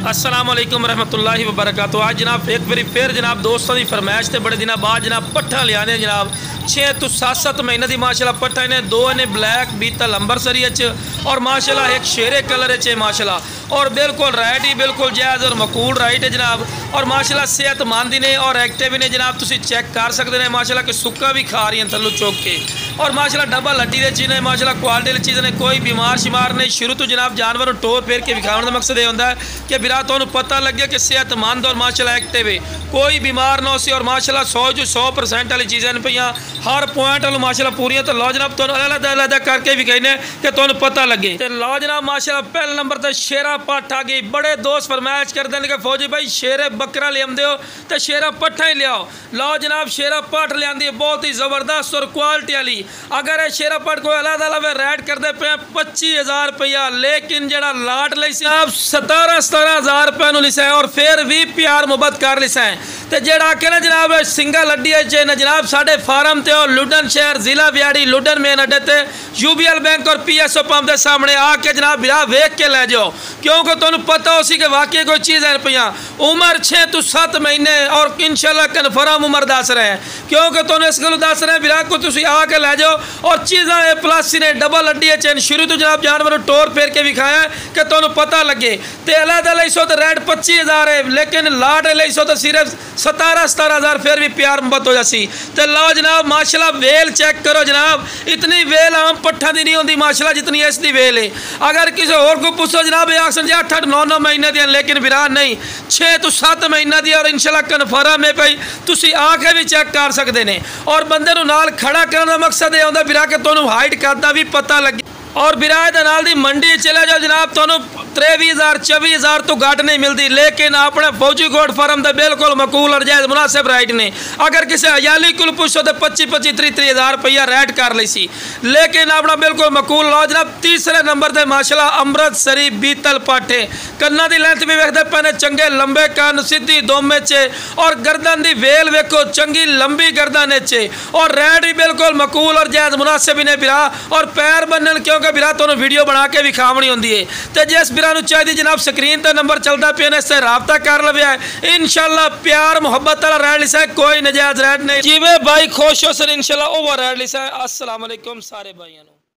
अस्सलाम वालेकुम रहमतुल्लाहि व बरकातहू। आज जनाब एक बारी फिर जनाब दोस्तों की फरमाइश से बड़े दिनों बाद जनाब पट्ठा लिया जनाब 6 तो 7 महीने की माशाल्लाह पट्ठा इन्हें 2 इन्हें ब्लैक बीतल अंबरसरी और माशाल्लाह एक शेरे कलर माशाल्लाह और बिल्कुल राइट ही बिल्कुल जायज़ और मकूल राइट है जनाब और माशाल्लाह सेहतमंद ने और एक्टिव ने जनाब तुम चेक कर सकते हैं माशाल्लाह कि सुक्का भी खा रही हैं थल्लों चुक के और माशाल्लाह डबल हड्डी के चीज़ ने माशाल्लाह क्वालिटी चीज़ ने कोई बीमार शिमार नहीं। शुरू तो जनाब जानवर को टोर फेर के विखाने का मकसद ये होता है कि बिरा तुहानूं पता लगे कि सेहतमंद और माशाल्लाह एक्टिव है कोई बीमार ना हो और माशाल्लाह 100% वाली चीज़ें पे हर पॉइंट वालों माशाल्लाह पूरी। तो लो जनाब तुहानूं अलग करके भी कहने कि तुहानूं पता लगे। तो लो जनाब माशाल्लाह पहले नंबर पर शेरा पट्ठ आ गई। बड़े दोस्त फरमाइश करते हैं कि फौजी भाई शेरे बकरा लियाते हो तो शेरा पट्ठा ही लियाओ। लो जनाब शेरा पट्ठ लिया बहुत ही ज़बरदस्त और क्वालिटी वाली। अगर ये शेरा पट्ठ कोई अलग रेट करते पे 25,000 रुपया लेकिन जरा लाट लिसा आप 17,000 रुपये लिसा है और फिर भी प्यार मुहब्बत कर लिसा है। तो जेड़ा आके ना जनाब सिंगल हड्डी ना जनाब साढ़े फार्म ते लुडन शहर जिला बिहाड़ी लुडन मेन अड्डे ते UBL बैंक और PSO पंप के सामने आके जनाब बिरा वेख के लै जाओ क्योंकि तुहानूं पता हो सी कि वाकई कोई चीज़ है रुपया। उम्र 6 तो 7 महीने और इंशाल्लाह कन्फर्म उम्र दस रहे हैं क्योंकि तुहानूं इस गल दस रहे बिरा को तुसीं आके लै जाओ और चीज़ा प्लस ने डबल हड्डी चैन शुरू तो जनाब जानवर टोर फेर के विखाया कि तुहानूं पता लगे। तो अलग लिसो तो रेट 25,000 है लेकिन लाट लिसो तो सिर्फ 17,000 फिर भी प्यार मुहब्बत हो जासी। तो लो जनाब माशाल्लाह वेल चेक करो जनाब इतनी वेल आम पट्ठा की नहीं होती माशाल्लाह जितनी इसकी वेल है। अगर किसी और को पूछो जनाब ये आखन जी 8-9 महीने दी लेकिन बिरा नहीं 6 तो 7 महीने दी और इंशाल्लाह कन्फर्म है भाई तुसीं आके भी चेक कर सकते हैं। और बंदे नूं नाल खड़ा करने का मकसद ये होंदा बिरा के तुहानूं हाइट करदा भी पता लगे और बिराए दे नाल दी मंडी चले जाओ जनाब तुहानूं 23,000-24,000 तो घट नहीं मिलती लेकिन अपने फौजी गोड फार्म तो बिल्कुल मकूल और जायज़ मुनासिब राइट ने। अगर किसी हयाली को पूछो तो 25-30,000 रुपया रेट कर ली सी लेकिन अपना बिल्कुल मकूल लो जनाब। तीसरे नंबर पर माशाल्लाह अमृतसरी बीतल पाठे कन्ना की लेंथ भी वेखते पे चंगे लंबे कन सीधी दोमे चे और गर्दन की वेल वेखो चंगी लंबी गर्दन चे और रेट भी बिल्कुल मकूल और जायज़ मुनासिब ने बिरा और पैर बनने क्योंकि बिरा तुहानूं वीडियो बना के विखावनी होंदी है। तो जिस बिरा नूं चाहिए जनाब स्क्रीन पर नंबर चलता पे इससे रबता कर लवे है इंशाल्लाह प्यार मुहब्बत वाला रेट लिसा कोई नजायज़ रेट नहीं। जिवें भाई खुश हो सर इंशाल्लाह ओवर रेट लिसा। अस्सलाम वालेकुम सारे भाइयों।